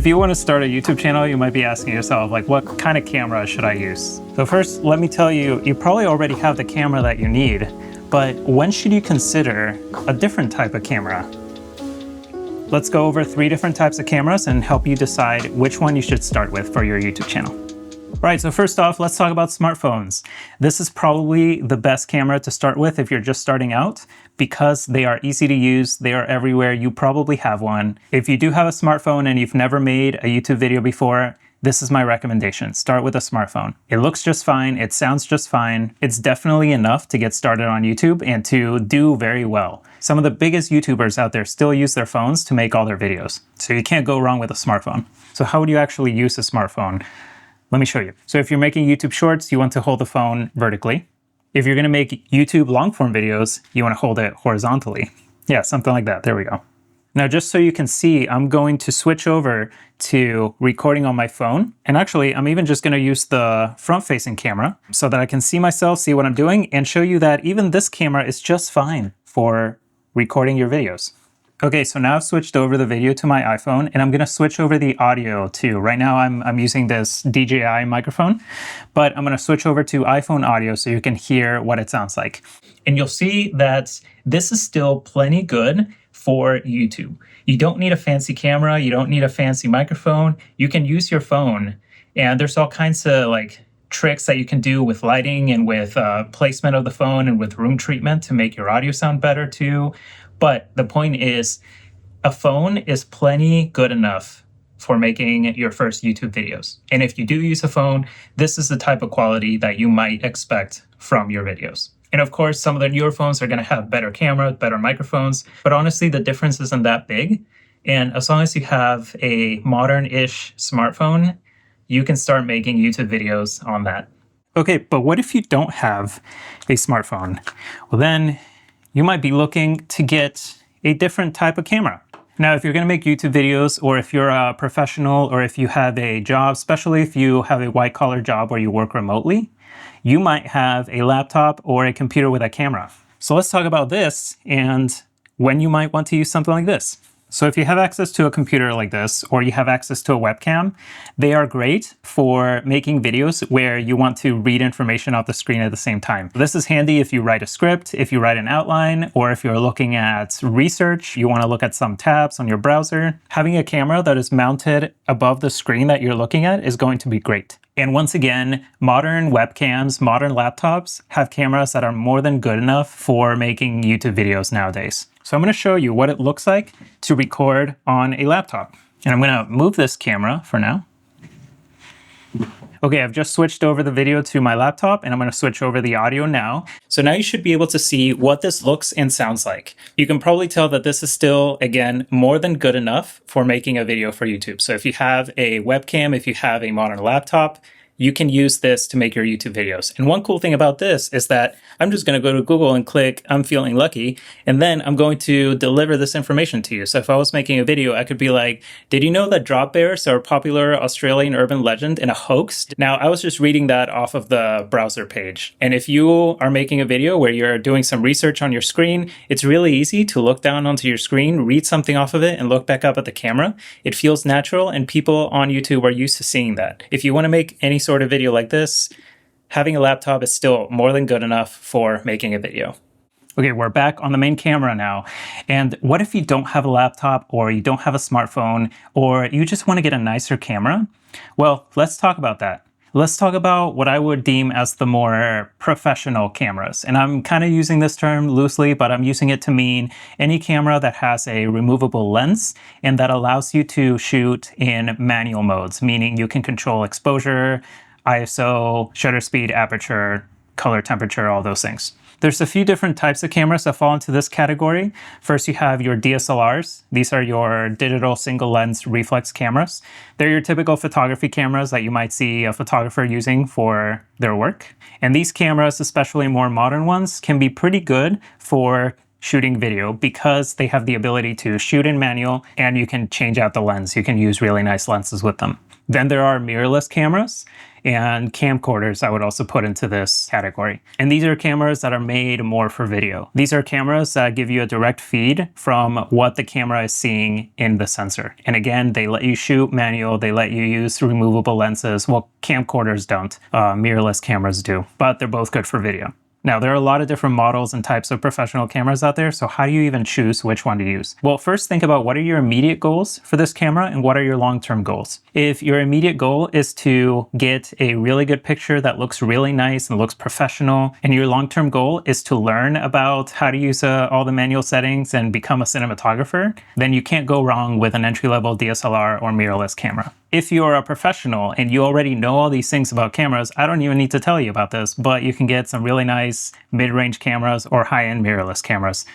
If you want to start a YouTube channel, you might be asking yourself, like, what kind of camera should I use? So first, let me tell you, you probably already have the camera that you need, but when should you consider a different type of camera? Let's go over 3 different types of cameras and help you decide which one you should start with for your YouTube channel. All right, so first off, let's talk about smartphones. This is probably the best camera to start with if you're just starting out because they are easy to use, they are everywhere, you probably have one. If you do have a smartphone and you've never made a YouTube video before, this is my recommendation. Start with a smartphone. It looks just fine, it sounds just fine. It's definitely enough to get started on YouTube and to do very well. Some of the biggest YouTubers out there still use their phones to make all their videos. So you can't go wrong with a smartphone. So how would you actually use a smartphone? Let me show you. So if you're making YouTube shorts, you want to hold the phone vertically. If you're gonna make YouTube long form videos, you wanna hold it horizontally. Yeah, something like that, there we go. Now, just so you can see, I'm going to switch over to recording on my phone. And actually, I'm even just gonna use the front-facing camera so that I can see myself, see what I'm doing, and show you that even this camera is just fine for recording your videos. Okay, so now I've switched over the video to my iPhone, and I'm gonna switch over the audio too. Right now I'm using this DJI microphone, but I'm gonna switch over to iPhone audio so you can hear what it sounds like. And you'll see that this is still plenty good for YouTube. You don't need a fancy camera, you don't need a fancy microphone. You can use your phone, and there's all kinds of like tricks that you can do with lighting and with placement of the phone and with room treatment to make your audio sound better too. But the point is, a phone is plenty good enough for making your first YouTube videos. And if you do use a phone, this is the type of quality that you might expect from your videos. And of course, some of the newer phones are gonna have better cameras, better microphones, but honestly, the difference isn't that big. And as long as you have a modern-ish smartphone, you can start making YouTube videos on that. Okay, but what if you don't have a smartphone? Well, then you might be looking to get a different type of camera. Now, if you're gonna make YouTube videos, or if you're a professional, or if you have a job, especially if you have a white-collar job where you work remotely, you might have a laptop or a computer with a camera. So let's talk about this and when you might want to use something like this. So if you have access to a computer like this, or you have access to a webcam, they are great for making videos where you want to read information off the screen at the same time. This is handy if you write a script, if you write an outline, or if you're looking at research, you want to look at some tabs on your browser. Having a camera that is mounted above the screen that you're looking at is going to be great. And once again, modern webcams, modern laptops have cameras that are more than good enough for making YouTube videos nowadays. So I'm going to show you what it looks like to record on a laptop. And I'm going to move this camera for now. Okay, I've just switched over the video to my laptop, and I'm going to switch over the audio now. So now you should be able to see what this looks and sounds like. You can probably tell that this is still, again, more than good enough for making a video for YouTube. So if you have a webcam, if you have a modern laptop, you can use this to make your YouTube videos. And one cool thing about this is that I'm just going to go to Google and click "I'm feeling lucky," and then I'm going to deliver this information to you. So if I was making a video, I could be like, did you know that drop bears are a popular Australian urban legend and a hoax? Now, I was just reading that off of the browser page. And if you are making a video where you're doing some research on your screen, it's really easy to look down onto your screen, read something off of it, and look back up at the camera. It feels natural, and people on YouTube are used to seeing that. If you want to make any sort of video like this, having a laptop is still more than good enough for making a video. Okay, we're back on the main camera now. And what if you don't have a laptop, or you don't have a smartphone, or you just want to get a nicer camera? Well, let's talk about that. Let's talk about what I would deem as the more professional cameras. And I'm kind of using this term loosely, but I'm using it to mean any camera that has a removable lens and that allows you to shoot in manual modes, meaning you can control exposure, ISO, shutter speed, aperture, color temperature, all those things. There's a few different types of cameras that fall into this category. First, you have your DSLRs. These are your digital single lens reflex cameras. They're your typical photography cameras that you might see a photographer using for their work. And these cameras, especially more modern ones, can be pretty good for shooting video because they have the ability to shoot in manual and you can change out the lens. You can use really nice lenses with them. Then there are mirrorless cameras and camcorders I would also put into this category. And these are cameras that are made more for video. These are cameras that give you a direct feed from what the camera is seeing in the sensor. And again, they let you shoot manual, they let you use removable lenses. Well, camcorders don't, mirrorless cameras do, but they're both good for video. Now, there are a lot of different models and types of professional cameras out there, so how do you even choose which one to use? Well, first think about what are your immediate goals for this camera and what are your long-term goals. If your immediate goal is to get a really good picture that looks really nice and looks professional, and your long-term goal is to learn about how to use all the manual settings and become a cinematographer, then you can't go wrong with an entry-level DSLR or mirrorless camera. If you are a professional and you already know all these things about cameras, I don't even need to tell you about this, but you can get some really nice mid-range cameras or high-end mirrorless cameras.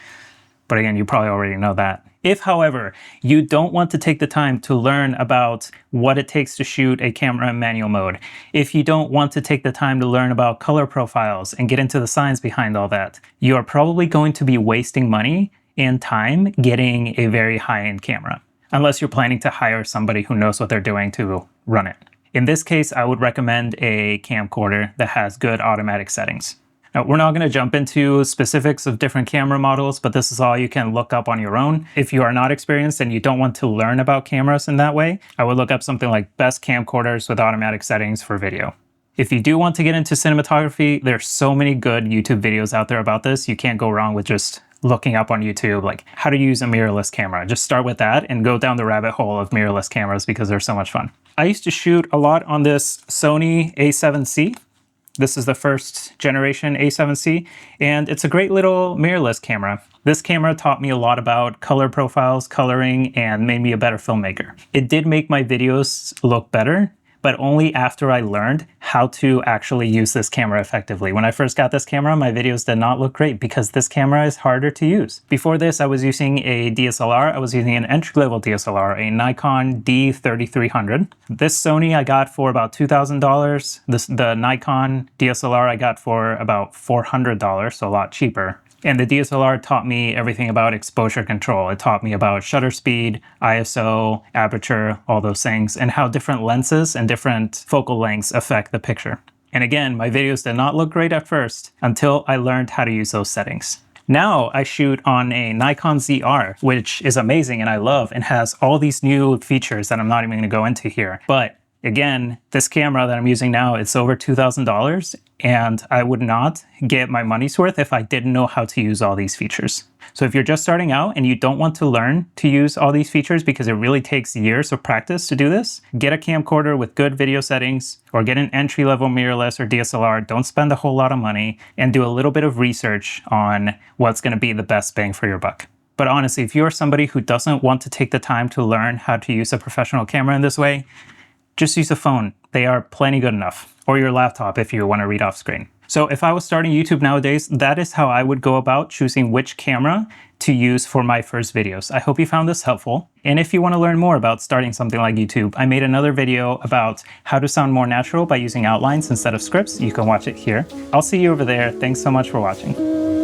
But again, you probably already know that. If, however, you don't want to take the time to learn about what it takes to shoot a camera in manual mode, if you don't want to take the time to learn about color profiles and get into the science behind all that, you are probably going to be wasting money and time getting a very high-end camera, unless you're planning to hire somebody who knows what they're doing to run it. In this case, I would recommend a camcorder that has good automatic settings. Now, we're not going to jump into specifics of different camera models, but this is all you can look up on your own. If you are not experienced and you don't want to learn about cameras in that way, I would look up something like best camcorders with automatic settings for video. If you do want to get into cinematography, there's so many good YouTube videos out there about this. You can't go wrong with just looking up on YouTube, like how to use a mirrorless camera. Just start with that and go down the rabbit hole of mirrorless cameras because they're so much fun. I used to shoot a lot on this Sony A7C. This is the first generation A7C, and it's a great little mirrorless camera. This camera taught me a lot about color profiles, coloring, and made me a better filmmaker. It did make my videos look better, but only after I learned how to actually use this camera effectively. When I first got this camera, my videos did not look great because this camera is harder to use. Before this, I was using a DSLR. I was using an entry-level DSLR, a Nikon D3300. This Sony I got for about $2,000. The Nikon DSLR I got for about $400, so a lot cheaper. And the DSLR taught me everything about exposure control. It taught me about shutter speed, ISO, aperture, all those things, and how different lenses and different focal lengths affect the picture. And again, my videos did not look great at first until I learned how to use those settings. Now I shoot on a Nikon ZR, which is amazing and I love and has all these new features that I'm not even going to go into here. But again, this camera that I'm using now, it's over $2,000, and I would not get my money's worth if I didn't know how to use all these features. So if you're just starting out and you don't want to learn to use all these features because it really takes years of practice to do this, get a camcorder with good video settings or get an entry-level mirrorless or DSLR. Don't spend a whole lot of money and do a little bit of research on what's going to be the best bang for your buck. But honestly, if you're somebody who doesn't want to take the time to learn how to use a professional camera in this way, just use a phone. They are plenty good enough. Or your laptop if you want to read off screen. So if I was starting YouTube nowadays, that is how I would go about choosing which camera to use for my first videos. I hope you found this helpful. And if you want to learn more about starting something like YouTube, I made another video about how to sound more natural by using outlines instead of scripts. You can watch it here. I'll see you over there. Thanks so much for watching.